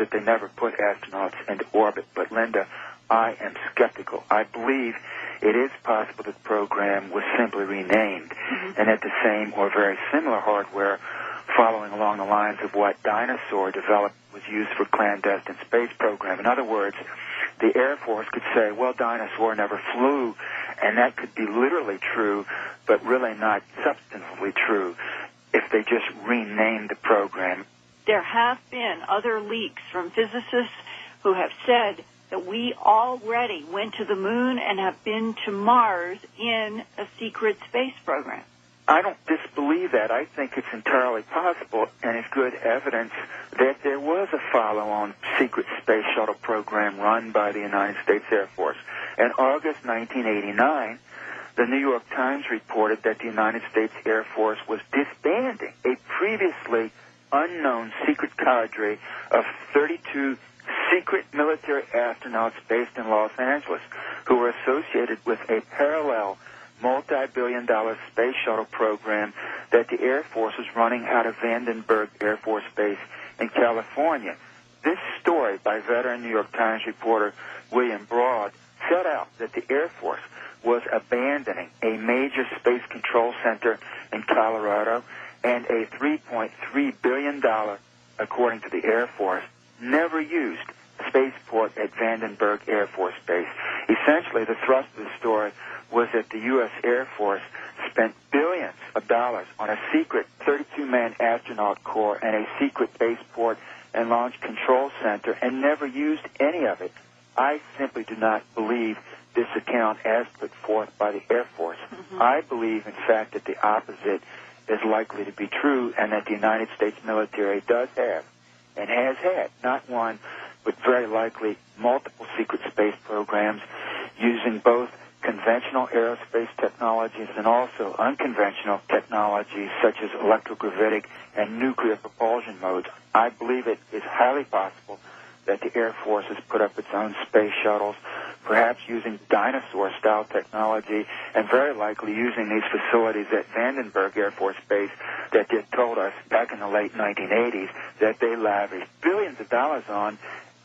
that they never put astronauts into orbit. But, Linda, I am skeptical. I believe it is possible that the program was simply renamed and that the same or very similar hardware following along the lines of what Dinosaur developed was used for clandestine space program. In other words, the Air Force could say, well, Dinosaur never flew, and that could be literally true, but really not substantively true if they just renamed the program. There have been other leaks from physicists who have said that we already went to the moon and have been to Mars in a secret space program. I don't disbelieve that. I think it's entirely possible, and it's good evidence that there was a follow-on secret space shuttle program run by the United States Air Force. In August 1989, the New York Times reported that the United States Air Force was disbanding a previously unknown secret cadre of 32 secret military astronauts based in Los Angeles who were associated with a parallel multi-billion-dollar space shuttle program that the Air Force was running out of Vandenberg Air Force Base in California. This story by veteran New York Times reporter William Broad set out that the Air Force was abandoning a major space control center in Colorado and a $3.3 billion, according to the Air Force, never used spaceport at Vandenberg Air Force Base. Essentially, the thrust of the story was that the U.S. Air Force spent billions of dollars on a secret 32-man astronaut corps and a secret spaceport and launch control center and never used any of it. I simply do not believe this account as put forth by the Air Force. I believe, in fact, that the opposite is likely to be true and that the United States military does have and has had not one but very likely multiple secret space programs using both conventional aerospace technologies and also unconventional technologies such as electrogravitic and nuclear propulsion modes. I believe it is highly possible that the Air Force has put up its own space shuttles, perhaps using dinosaur-style technology, and very likely using these facilities at Vandenberg Air Force Base that they told us back in the late 1980s that they lavished billions of dollars on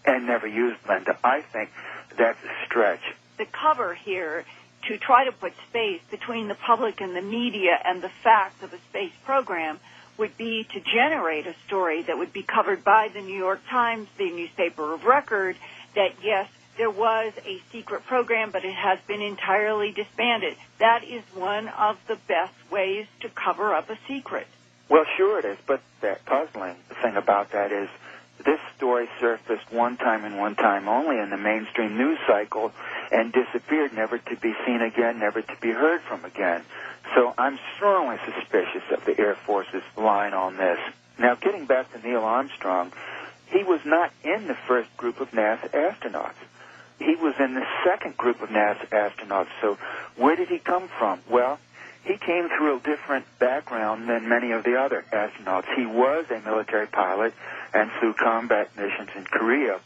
and never used, Linda. I think that's a stretch. The cover here to try to put space between the public and the media and the facts of a space program would be to generate a story that would be covered by the New York Times, the newspaper of record, that, yes, there was a secret program, but it has been entirely disbanded. That is one of the best ways to cover up a secret. Well, sure it is, but the puzzling thing about that is this story surfaced one time and one time only in the mainstream news cycle and disappeared, never to be seen again, never to be heard from again. So I'm strongly suspicious of the Air Force's line on this. Now, getting back to Neil Armstrong, he was not in the first group of NASA astronauts. He was in the second group of NASA astronauts. So where did he come from? Well, he came through a different background than many of the other astronauts. He was a military pilot and flew combat missions in Korea.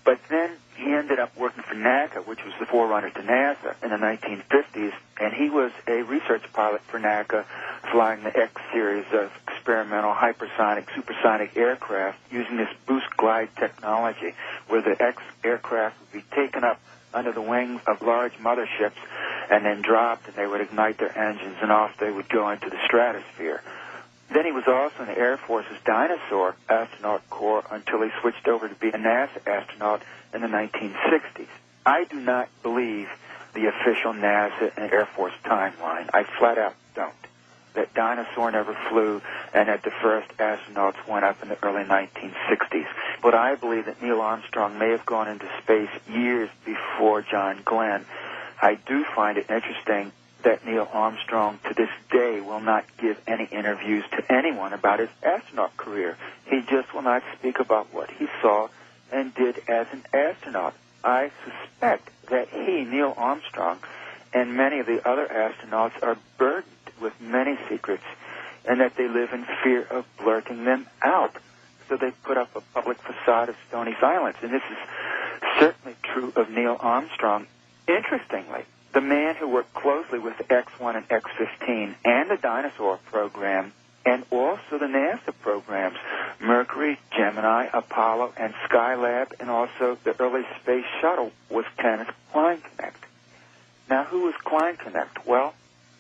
But then he ended up working for NACA, which was the forerunner to NASA, in the 1950s, and he was a research pilot for NACA, flying the X series of experimental hypersonic, supersonic aircraft using this boost glide technology, where the X aircraft would be taken up under the wings of large motherships and then dropped, and they would ignite their engines, and off they would go into the stratosphere. Then he was also in the Air Force's Dinosaur astronaut corps until he switched over to be a NASA astronaut in the 1960s. I do not believe the official NASA and Air Force timeline. I flat out don't. That Dinosaur never flew and that the first astronauts went up in the early 1960s. But I believe that Neil Armstrong may have gone into space years before John Glenn. I do find it interesting that Neil Armstrong to this day will not give any interviews to anyone about his astronaut career. He just will not speak about what he saw and did as an astronaut. I suspect that he, Neil Armstrong, and many of the other astronauts are burdened with many secrets and that they live in fear of blurting them out. So they put up a public facade of stony silence. And this is certainly true of Neil Armstrong. Interestingly, the man who worked closely with X-1 and X-15 and the Dinosaur program and also the NASA programs, Mercury, Gemini, Apollo, and Skylab, and also the early space shuttle was Kenneth Kleinknecht. Now, who was Kleinknecht? Well,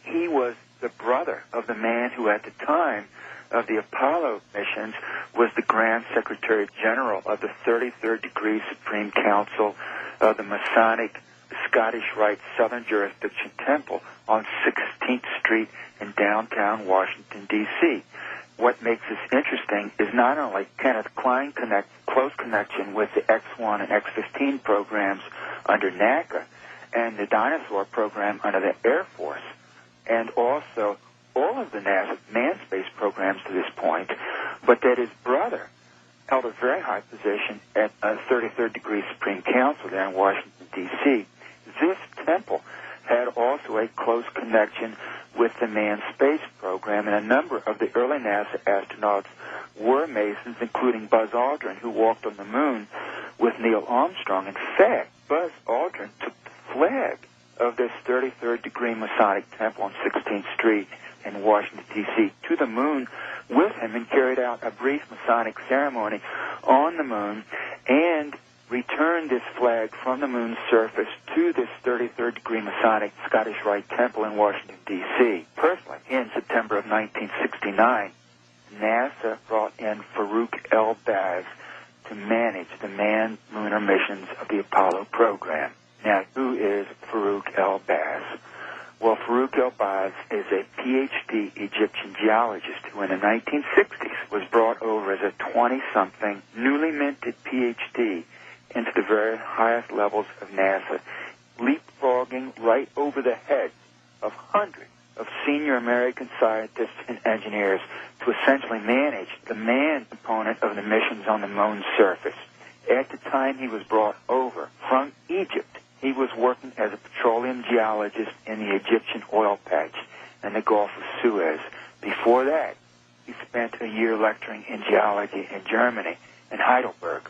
he was the brother of the man who at the time of the Apollo missions was the Grand Secretary General of the 33rd Degree Supreme Council of the Masonic Scottish Rite Southern Jurisdiction Temple on 16th Street in downtown Washington, D.C. What makes this interesting is not only Kenneth Kleinknecht's close connection with the X-1 and X-15 programs under NACA and the Dinosaur program under the Air Force, and also all of the NASA manned space programs to this point, but that his brother held a very high position at a 33rd Degree Supreme Council there in Washington, D.C. This temple had also a close connection with the manned space program, and a number of the early NASA astronauts were Masons, including Buzz Aldrin, who walked on the moon with Neil Armstrong. In fact, Buzz Aldrin took the flag of this 33rd Degree Masonic Temple on 16th Street in Washington, D.C. to the moon with him and carried out a brief Masonic ceremony on the moon and returned this flag from the moon's surface to this 33rd Degree Masonic Scottish Rite Temple in Washington, D.C. Personally, in September of 1969, NASA brought in Farouk El-Baz to manage the manned lunar missions of the Apollo program. Now, who is Farouk El-Baz? Well, Farouk El-Baz is a Ph.D. Egyptian geologist who in the 1960s was brought over as a 20-something, newly minted Ph.D. into the very highest levels of NASA, leapfrogging right over the heads of hundreds of senior American scientists and engineers to essentially manage the manned component of the missions on the moon's surface. At the time he was brought over from Egypt, he was working as a petroleum geologist in the Egyptian oil patch in the Gulf of Suez. Before that, he spent a year lecturing in geology in Germany, in Heidelberg.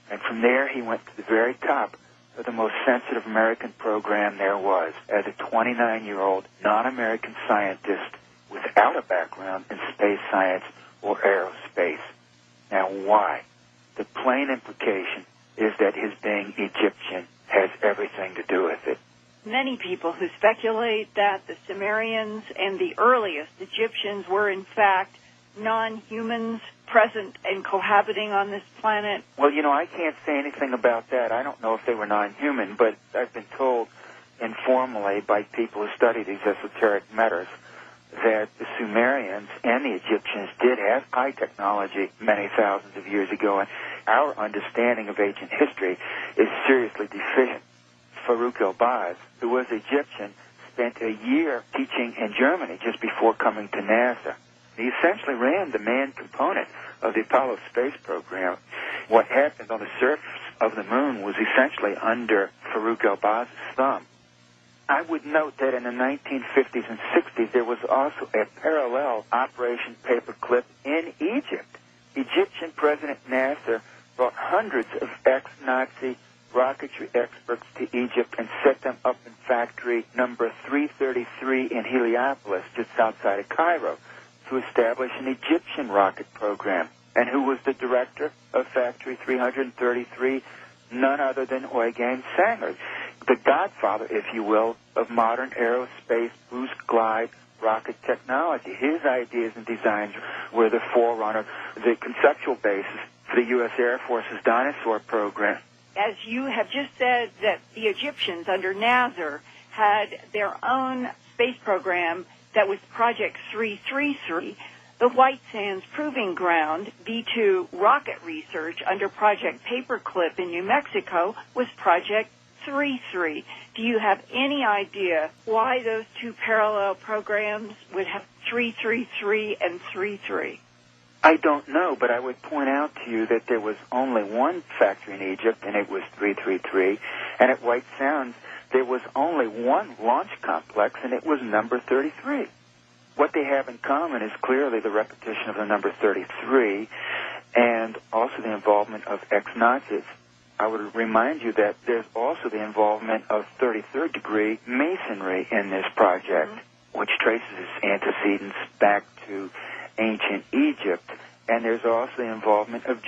And from there, he went to the very top of the most sensitive American program there was as a 29-year-old non-American scientist without a background in space science or aerospace. Now, why? The plain implication is that his being Egyptian has everything to do with it. Many people who speculate that the Sumerians and the earliest Egyptians were, in fact, non-humans present and cohabiting on this planet. Well, I can't say anything about that. I don't know if they were non-human, but I've been told informally by people who study these esoteric matters that the Sumerians and the Egyptians did have high technology many thousands of years ago, and our understanding of ancient history is seriously deficient. Farouk El-Baz, who was Egyptian, spent a year teaching in Germany just before coming to NASA. He essentially ran the manned component of the Apollo space program. What happened on the surface of the moon was essentially under Farouk El-Baz's thumb. I would note that in the 1950s and 60s, there was also a parallel Operation Paperclip in Egypt. Egyptian President Nasser brought hundreds of ex-Nazi rocketry experts to Egypt and set them up in factory number 333 in Heliopolis, just outside of Cairo, to establish an Egyptian rocket program. And who was the director of Factory 333? None other than Oygen Sanger, the godfather, if you will, of modern aerospace boost glide rocket technology. His ideas and designs were the forerunner, the conceptual basis for the U.S. Air Force's Dinosaur program. As you have just said, that the Egyptians under Nasser had their own space program that was Project 333. The White Sands Proving Ground, B-2 rocket research under Project Paperclip in New Mexico, was Project 33. Do you have any idea why those two parallel programs would have 333 and 33? I don't know, but I would point out to you that there was only one factory in Egypt, and it was 333, and at White Sands there was only one launch complex, and it was number 33. What they have in common is clearly the repetition of the number 33 and also the involvement of ex-Nazis. I would remind you that there's also the involvement of 33rd degree masonry in this project, which traces its antecedents back to ancient Egypt, and there's also the involvement of